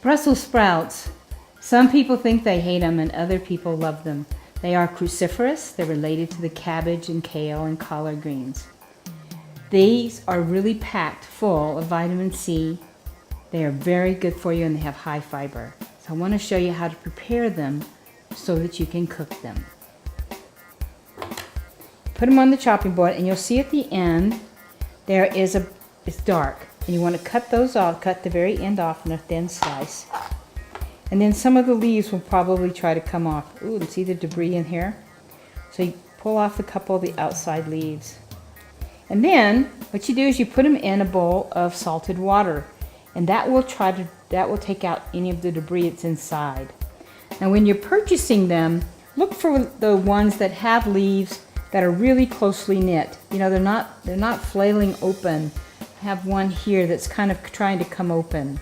Brussels sprouts. Some people think they hate them and other people love them. They are cruciferous. They're related to the cabbage and kale and collard greens. These are really packed full of vitamin C. They are very good for you and they have high fiber. So I want to show you how to prepare them so that you can cook them. Put them on the chopping board and you'll see at the end there is it's dark. And you want to cut those off, cut the very end off in a thin slice. And then some of the leaves will probably try to come off. Ooh, see the debris in here? So you pull off a couple of the outside leaves. And then what you do is you put them in a bowl of salted water. And that will take out any of the debris that's inside. Now when you're purchasing them, look for the ones that have leaves that are really closely knit. You know, they're not flailing open. I have one here that's kind of trying to come open.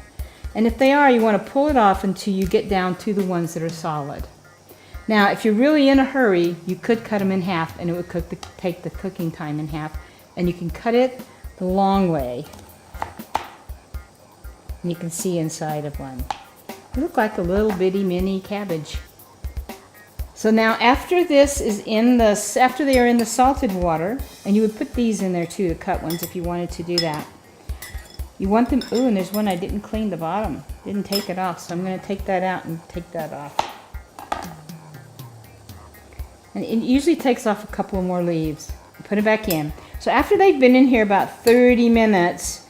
And if they are, you want to pull it off until you get down to the ones that are solid. Now, if you're really in a hurry, you could cut them in half and it would take the cooking time in half. And you can cut it the long way. And you can see inside of one. They look like a little bitty mini cabbage. So now after this is after they are in the salted water, and you would put these in there too, the cut ones, if you wanted to do that. You want them, ooh, and there's one I didn't clean the bottom. Didn't take it off, so I'm going to take that out and take that off. And it usually takes off a couple more leaves. Put it back in. So after they've been in here about 30 minutes,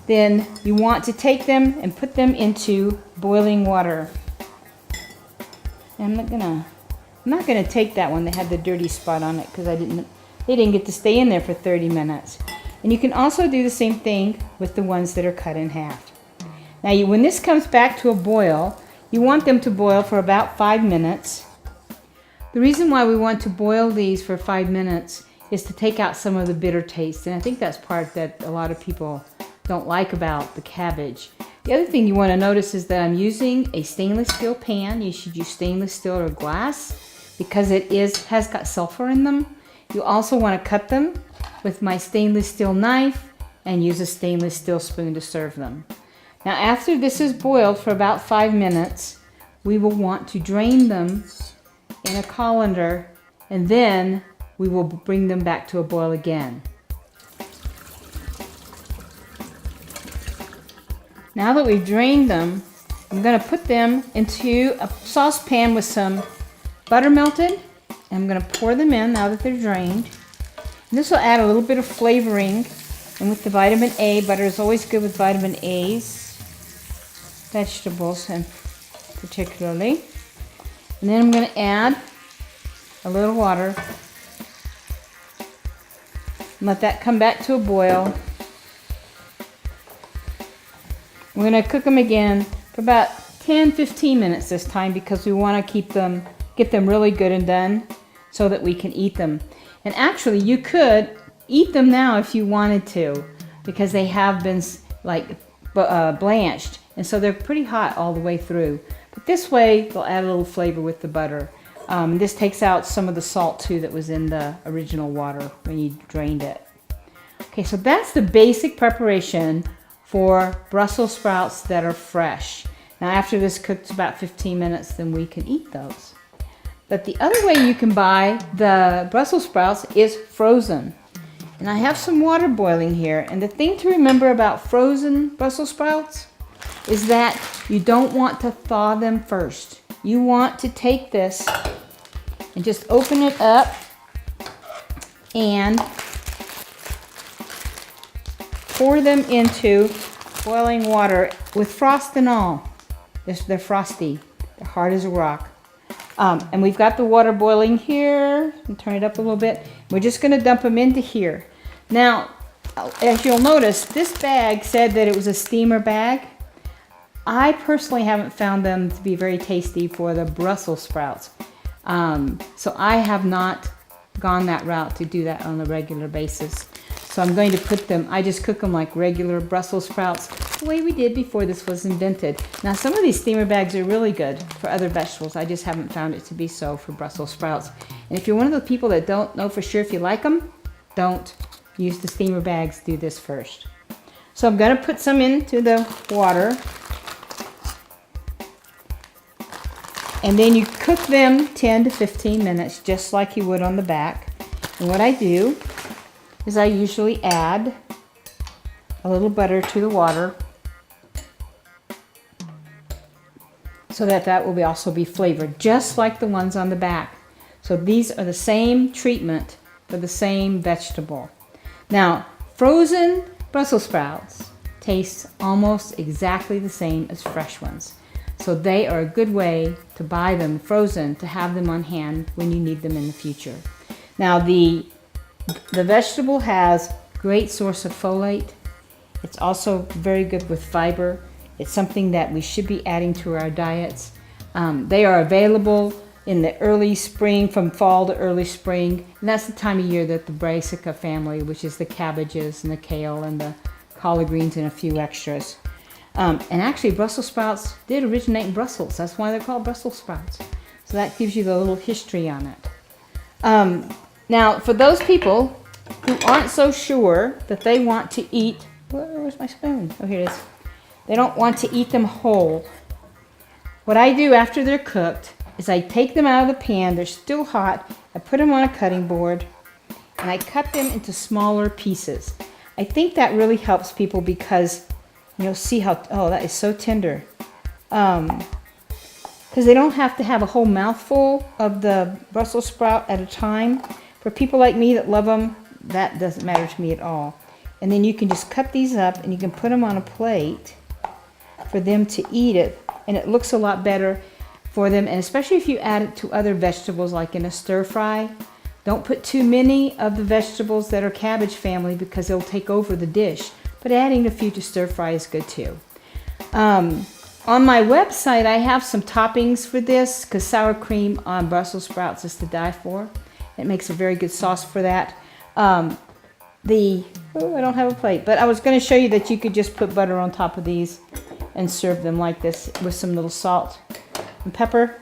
then you want to take them and put them into boiling water. And I'm not gonna take that one that had the dirty spot on it because they didn't get to stay in there for 30 minutes. And you can also do the same thing with the ones that are cut in half. Now when this comes back to a boil, you want them to boil for about 5 minutes. The reason why we want to boil these for 5 minutes is to take out some of the bitter taste. And I think that's part that a lot of people don't like about the cabbage. The other thing you want to notice is that I'm using a stainless steel pan. You should use stainless steel or glass because it has got sulfur in them. You also want to cut them with my stainless steel knife and use a stainless steel spoon to serve them. Now after this is boiled for about 5 minutes, we will want to drain them in a colander and then we will bring them back to a boil again. Now that we've drained them, I'm going to put them into a saucepan with some butter melted. And I'm going to pour them in now that they're drained. And this will add a little bit of flavoring. And with the vitamin A, butter is always good with vitamin A's, vegetables and particularly. And then I'm going to add a little water. And let that come back to a boil. We're going to cook them again for about 10-15 minutes this time because we want to get them really good and done so that we can eat them. And actually you could eat them now if you wanted to because they have been like blanched and so they're pretty hot all the way through. But this way they'll add a little flavor with the butter. This takes out some of the salt too that was in the original water when you drained it. Okay, so that's the basic preparation for Brussels sprouts that are fresh. Now after this cooks about 15 minutes, then we can eat those. But the other way you can buy the Brussels sprouts is frozen. And I have some water boiling here. And the thing to remember about frozen Brussels sprouts is that you don't want to thaw them first. You want to take this and just open it up and pour them into boiling water with frost and all. They're frosty. They're hard as a rock. And we've got the water boiling here. And turn it up a little bit. We're just going to dump them into here. Now, as you'll notice, this bag said that it was a steamer bag. I personally haven't found them to be very tasty for the Brussels sprouts. So I have not gone that route to do that on a regular basis. So I'm going to put them, I just cook them like regular Brussels sprouts, the way we did before this was invented. Now some of these steamer bags are really good for other vegetables. I just haven't found it to be so for Brussels sprouts. And if you're one of the people that don't know for sure if you like them, don't use the steamer bags, do this first. So I'm going to put some into the water. And then you cook them 10 to 15 minutes, just like you would on the back. And what I do is I usually add a little butter to the water so that that will also be flavored, just like the ones on the back. So these are the same treatment for the same vegetable. Now, frozen Brussels sprouts taste almost exactly the same as fresh ones. So they are a good way to buy them frozen, to have them on hand when you need them in the future. Now, the vegetable has great source of folate. It's also very good with fiber. It's something that we should be adding to our diets. They are available in the early spring, from fall to early spring. And that's the time of year that the brassica family, which is the cabbages and the kale and the collard greens and a few extras. And actually, Brussels sprouts did originate in Brussels. That's why they're called Brussels sprouts. So that gives you the little history on it. Now, for those people who aren't so sure that they want to eat, where's my spoon? Oh, here it is. They don't want to eat them whole. What I do after they're cooked is I take them out of the pan. They're still hot. I put them on a cutting board and I cut them into smaller pieces. I think that really helps people because you'll see how, oh, that is so tender. Because they don't have to have a whole mouthful of the Brussels sprout at a time. For people like me that love them, that doesn't matter to me at all. And then you can just cut these up and you can put them on a plate for them to eat it. And it looks a lot better for them. And especially if you add it to other vegetables like in a stir fry. Don't put too many of the vegetables that are cabbage family because they'll take over the dish. But adding a few to stir fry is good too. On my website, I have some toppings for this because sour cream on Brussels sprouts is to die for. It makes a very good sauce for that. I don't have a plate, but I was going to show you that you could just put butter on top of these and serve them like this with some little salt and pepper.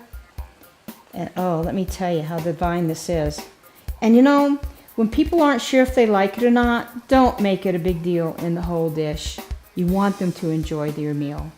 And oh, let me tell you how divine this is. And you know, when people aren't sure if they like it or not, don't make it a big deal in the whole dish. You want them to enjoy their meal.